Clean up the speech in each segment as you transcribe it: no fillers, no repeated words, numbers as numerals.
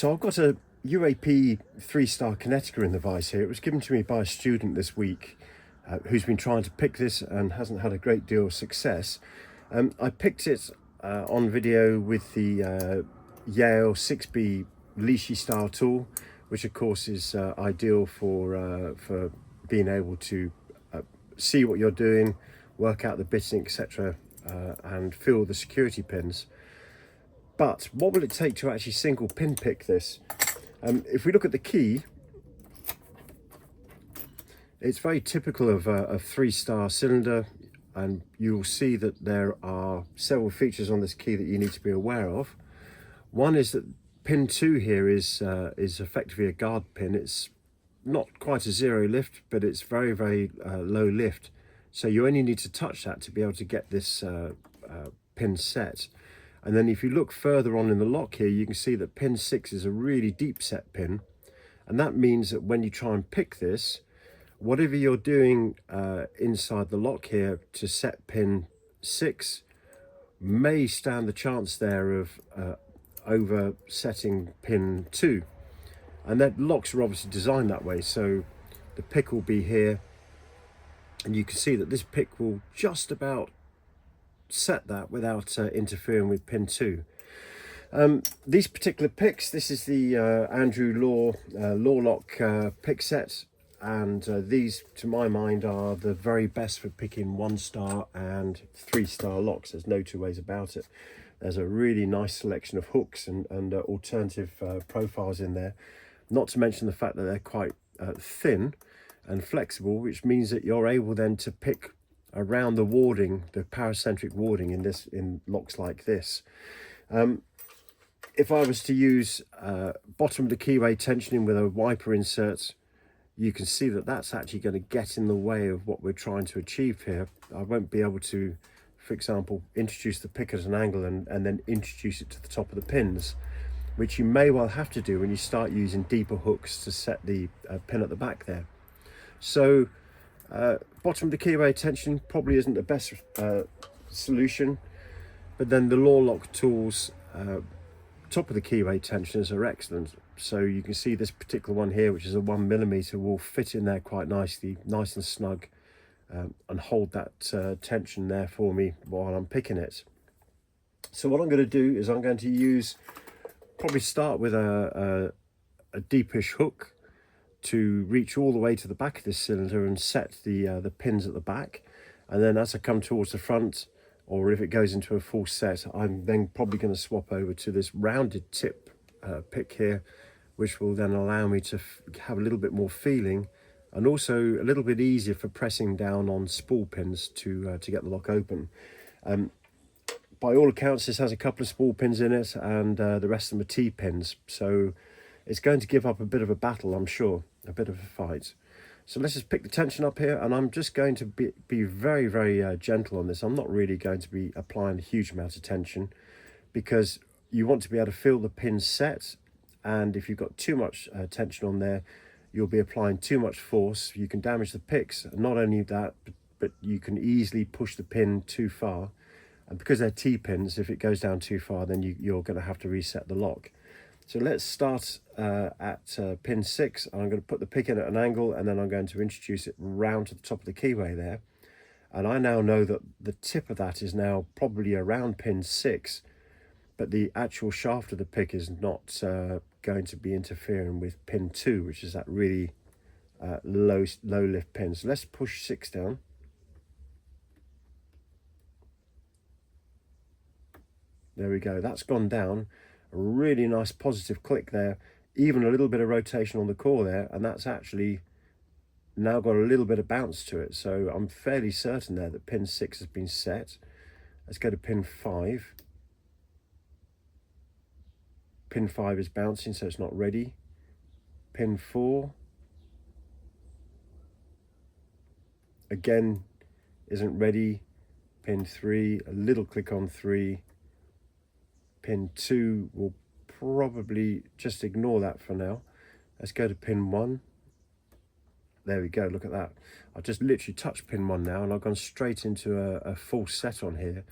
So I've got a UAP 3-star Kinetica in the vise here. It was given to me by a student this week who's been trying to pick this and hasn't had a great deal of success. I picked it on video with the Yale 6B leashy style tool, which of course is ideal for being able to see what you're doing, work out the bitting, etc., and feel the security pins. But what will it take to actually single pin pick this? If we look at the key, it's very typical of a 3-star cylinder, and you'll see that there are several features on this key that you need to be aware of. One is that pin 2 here is effectively a guard pin. It's not quite a zero lift, but it's very low lift. So you only need to touch that to be able to get this pin set. And then if you look further on in the lock here, you can see that pin 6 is a really deep set pin. And that means that when you try and pick this, whatever you're doing inside the lock here to set pin 6 may stand the chance there of over setting pin 2. And that locks are obviously designed that way. So the pick will be here. And you can see that this pick will just about set that without interfering with pin 2. These particular picks, this is the Andrew Law lock pick set, and these to my mind are the very best for picking 1-star and 3-star locks. There's no two ways about it. There's a really nice selection of hooks and alternative profiles in there, not to mention the fact that they're quite thin and flexible, which means that you're able then to pick around the warding, the paracentric warding in locks like this. If I was to use bottom of the keyway tensioning with a wiper insert, you can see that that's actually going to get in the way of what we're trying to achieve here. I won't be able to, for example, introduce the pick at an angle and then introduce it to the top of the pins, which you may well have to do when you start using deeper hooks to set the pin at the back there. So bottom of the keyway tension probably isn't the best solution, but then the Law Lock tools top of the keyway tensioners are excellent. So you can see this particular one here, which is a 1mm, will fit in there quite nicely, nice and snug, and hold that tension there for me while I'm picking it. So what I'm going to do is I'm going to probably start with a deepish hook to reach all the way to the back of this cylinder and set the pins at the back. And then as I come towards the front, or if it goes into a full set, I'm then probably going to swap over to this rounded tip pick here, which will then allow me to have a little bit more feeling, and also a little bit easier for pressing down on spool pins to get the lock open. By all accounts, this has a couple of spool pins in it, and the rest of them are T-pins. So it's going to give up a bit of a battle, I'm sure, a bit of a fight. So let's just pick the tension up here, and I'm just going to be very gentle on this. I'm not really going to be applying a huge amount of tension, because you want to be able to feel the pins set, and if you've got too much tension on there, you'll be applying too much force. You can damage the picks. Not only that, but you can easily push the pin too far, and because they're T-pins, if it goes down too far, then you're going to have to reset the lock. So let's start at pin 6. I'm going to put the pick in at an angle, and then I'm going to introduce it round to the top of the keyway there. And I now know that the tip of that is now probably around pin 6, but the actual shaft of the pick is not going to be interfering with pin 2, which is that really low lift pin. So let's push 6 down. There we go, that's gone down. A really nice positive click there, even a little bit of rotation on the core there, and that's actually now got a little bit of bounce to it. So I'm fairly certain there that pin 6 has been set. Let's go to pin 5. Pin 5 is bouncing, so it's not ready. Pin 4 again isn't ready. Pin 3, a little click on 3. Pin 2 will probably just ignore that for now. Let's go to pin 1. There we go, look at that. I've just literally touched pin 1 now, and I've gone straight into a full set on here.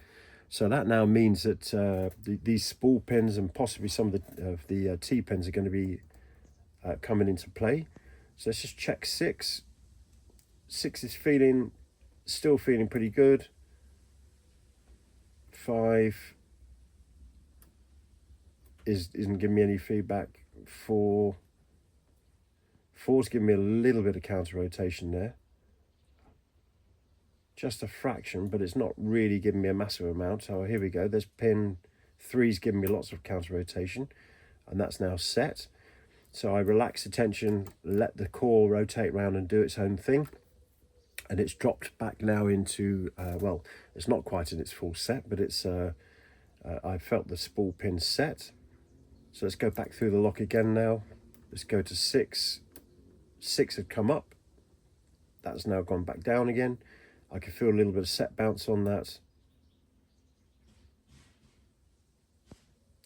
So that now means that these spool pins and possibly some of the T-pins are going to be coming into play. So let's just check 6. 6 is still feeling pretty good. 5 isn't giving me any feedback. 4's giving me a little bit of counter rotation there. Just a fraction, but it's not really giving me a massive amount. So here we go. There's pin 3's giving me lots of counter rotation, and that's now set. So I relax the tension, let the core rotate around and do its own thing. And it's dropped back now into, well, it's not quite in its full set, but it's, I felt the spool pin set. So let's go back through the lock again now. Let's go to 6. 6 had come up. That's now gone back down again. I can feel a little bit of set bounce on that.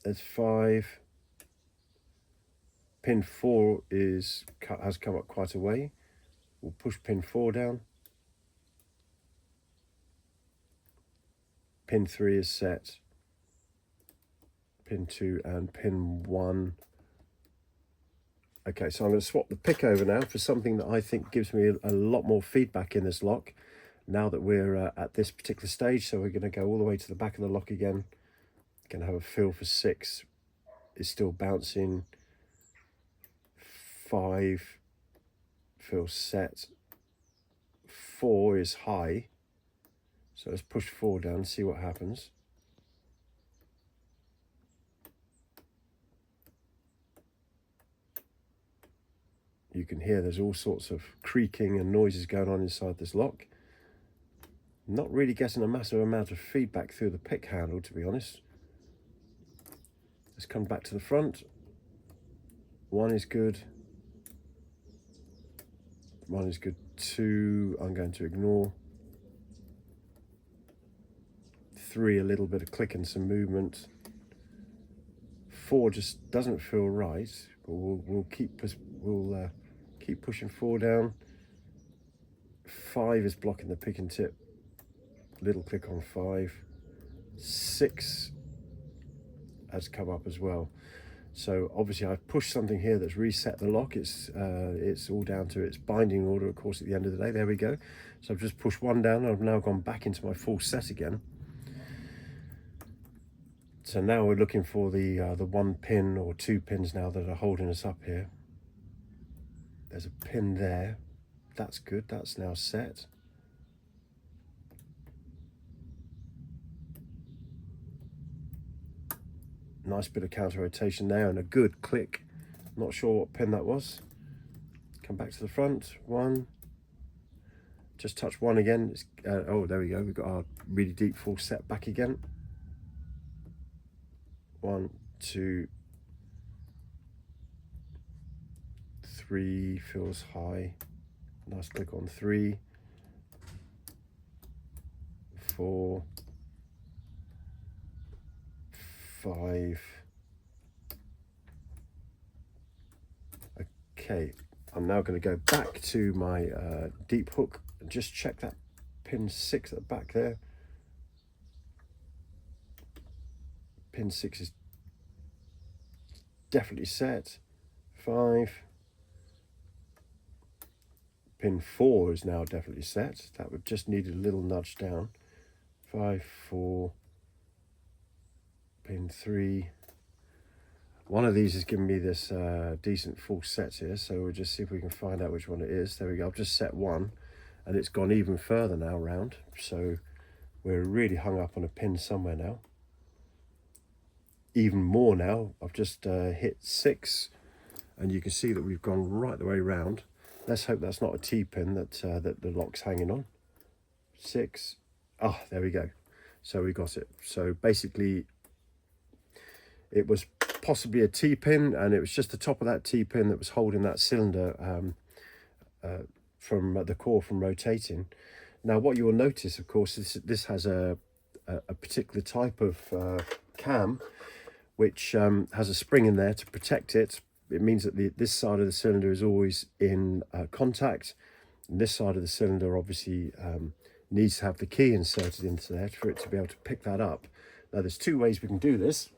There's 5. Pin 4 has come up quite a way. We'll push pin 4 down. Pin 3 is set. Pin 2 and pin 1. Okay, so I'm going to swap the pick over now for something that I think gives me a lot more feedback in this lock now that we're at this particular stage. So we're going to go all the way to the back of the lock again. Going to have a feel for 6. It's still bouncing. 5 feels set. 4 is high. So let's push 4 down and see what happens. You can hear there's all sorts of creaking and noises going on inside this lock. Not really getting a massive amount of feedback through the pick handle, to be honest. Let's come back to the front. 1 is good. 1 is good. 2 I'm going to ignore. 3 a little bit of click and some movement. 4 just doesn't feel right. But we'll keep pushing 4 down. 5 is blocking the pick and tip. Little click on 5. 6 has come up as well. So obviously I've pushed something here that's reset the lock. It's all down to its binding order, of course, at the end of the day. There we go. So I've just pushed 1 down and I've now gone back into my full set again. So now we're looking for the 1 pin or 2 pins now that are holding us up here. There's a pin there. That's good. That's now set. Nice bit of counter rotation there and a good click. Not sure what pin that was. Come back to the front. 1. Just touch 1 again. Oh, there we go. We've got our really deep full set back again. 1, 2, 3 feels high. Nice click on 3. 4. 5. Okay, I'm now going to go back to my deep hook and just check that pin 6 at the back there. Pin 6 is definitely set. 5. Pin 4 is now definitely set. That would just need a little nudge down. 5, 4. Pin 3. One of these is giving me this decent full set here, so we'll just see if we can find out which one it is. There we go. I've just set 1 and it's gone even further now round, so we're really hung up on a pin somewhere now. Even more now. I've just hit 6 and you can see that we've gone right the way round. Let's hope that's not a T-pin that the lock's hanging on. 6. Oh, there we go. So we got it. So basically it was possibly a T-pin, and it was just the top of that T-pin that was holding that cylinder from the core from rotating. Now what you will notice, of course, is this has a particular type of cam which has a spring in there to protect it. It means that this side of the cylinder is always in contact, and this side of the cylinder obviously needs to have the key inserted into there for it to be able to pick that up. Now there's two ways we can do this.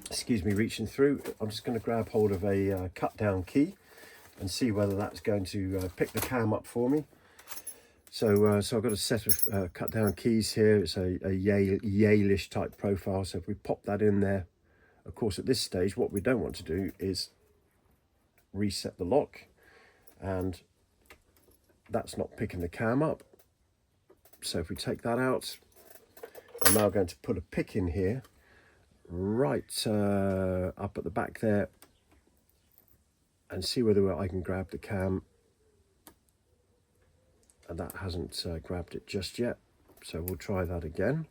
Excuse me, reaching through. I'm just going to grab hold of a cut down key and see whether that's going to pick the cam up for me. So I've got a set of cut down keys here. It's a Yalish type profile. So if we pop that in there, of course, at this stage, what we don't want to do is reset the lock, and that's not picking the cam up. So if we take that out, I'm now going to put a pick in here, right up at the back there, and see whether I can grab the cam. And that hasn't grabbed it just yet, so we'll try that again.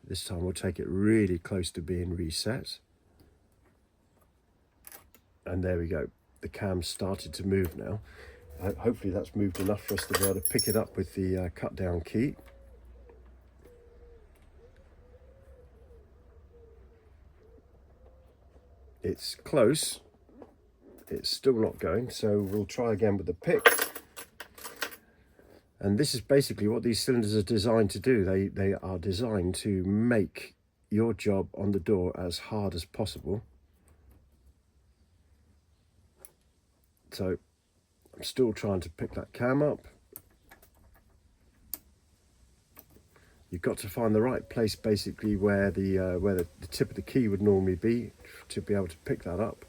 This time we'll take it really close to being reset. And there we go, the cam's started to move now. Hopefully that's moved enough for us to be able to pick it up with the cut down key. It's close, it's still not going, so we'll try again with the pick. And this is basically what these cylinders are designed to do. They are designed to make your job on the door as hard as possible. So I'm still trying to pick that cam up. You've got to find the right place basically where the tip of the key would normally be to be able to pick that up.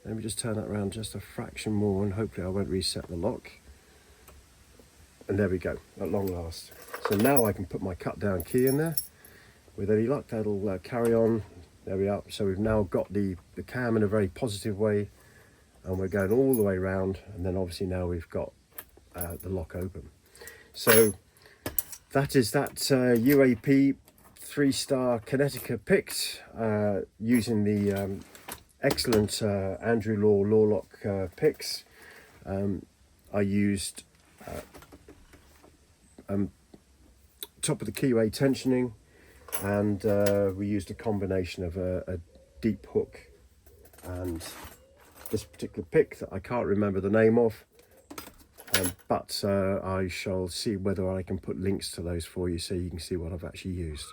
Let me just turn that around just a fraction more, and hopefully I won't reset the lock. And there we go, at long last. So now I can put my cut down key in there. With any luck, that'll carry on. There we are. So we've now got the cam in a very positive way, and we're going all the way around, and then obviously now we've got the lock open. So that is that UAP 3-star Kinetica picked using the excellent Andrew Law lock picks. I used top of the keyway tensioning, and we used a combination of a deep hook and this particular pick that I can't remember the name of, but I shall see whether I can put links to those for you so you can see what I've actually used.